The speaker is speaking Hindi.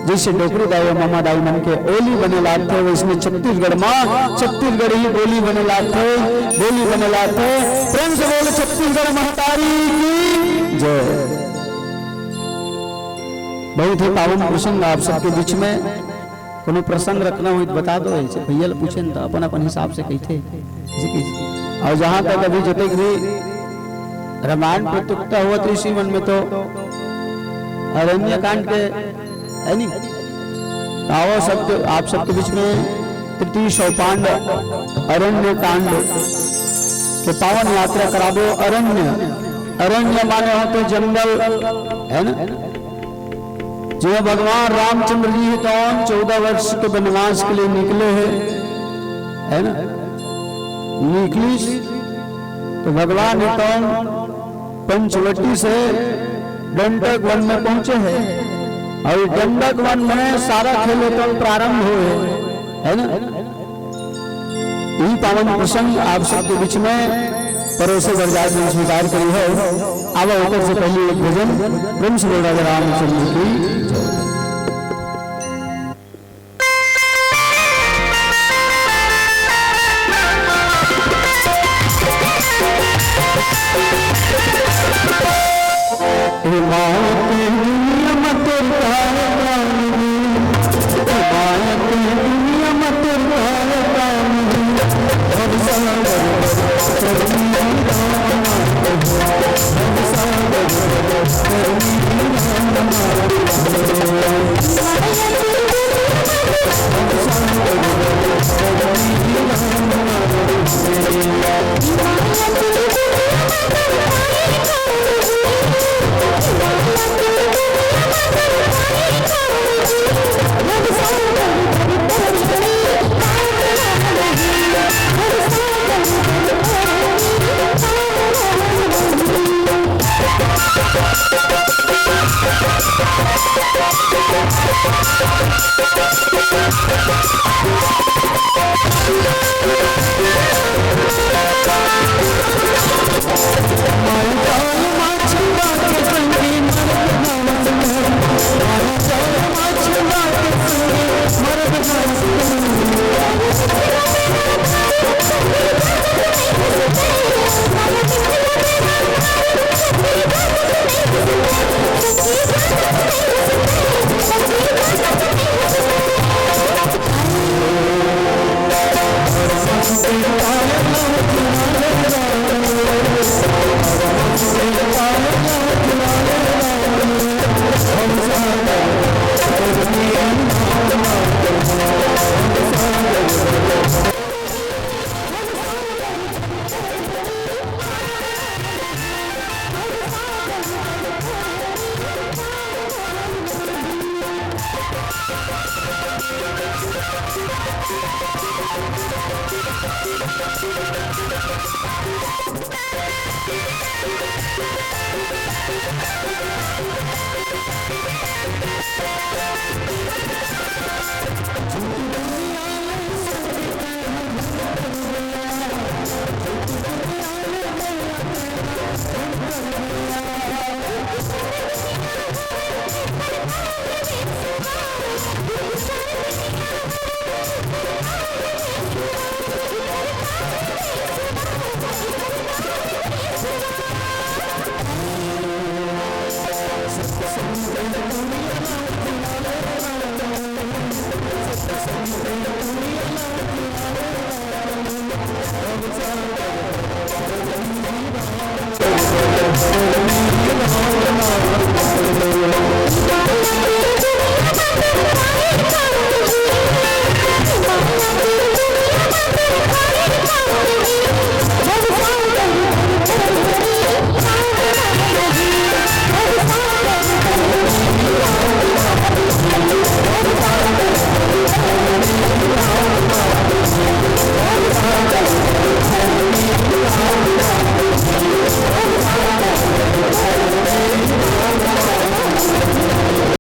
जैसे डोकरी दाई मामा दाई मन के ओली बने लाते वैसे छत्तीसगढ़ में छत्तीसगढ़ ही बोली बने लाते बोली बने लाते। प्रेम से बोले छत्तीसगढ़ महतारी की जय। बहुत ही पावन प्रसंग आप सबके बीच में कोनो प्रसंग रखना हो तो बता दो, ऐसे भैया पूछे तो अपन अपन हिसाब से कहते। और जहां तक अभी जते भी रामायण प्रत्युक्ता हुआ ऋषि मन में तो अरण्य कांड के है नहीं, आओ सब आप सबके बीच में तृतीय सोपान अरण्य कांड के पावन यात्रा करा दो। अरण्य अरण्य माने हो तो जंगल है ना। जो भगवान रामचंद्र जी तो 14 वर्ष के वनवास के लिए निकले हैं है ना। निकली तो भगवान ने तो पंचवटी से दंडक वन में पहुंचे हैं और दंडक वन में सारा खेल तो प्रारंभ हुए है ना। यही पावन प्रसंग आप सबके बीच में परोसे बरजात में स्वीकार करी है। अब ऊपर से पहले एक भजन प्रेम से बोल राजा रामचंद्र की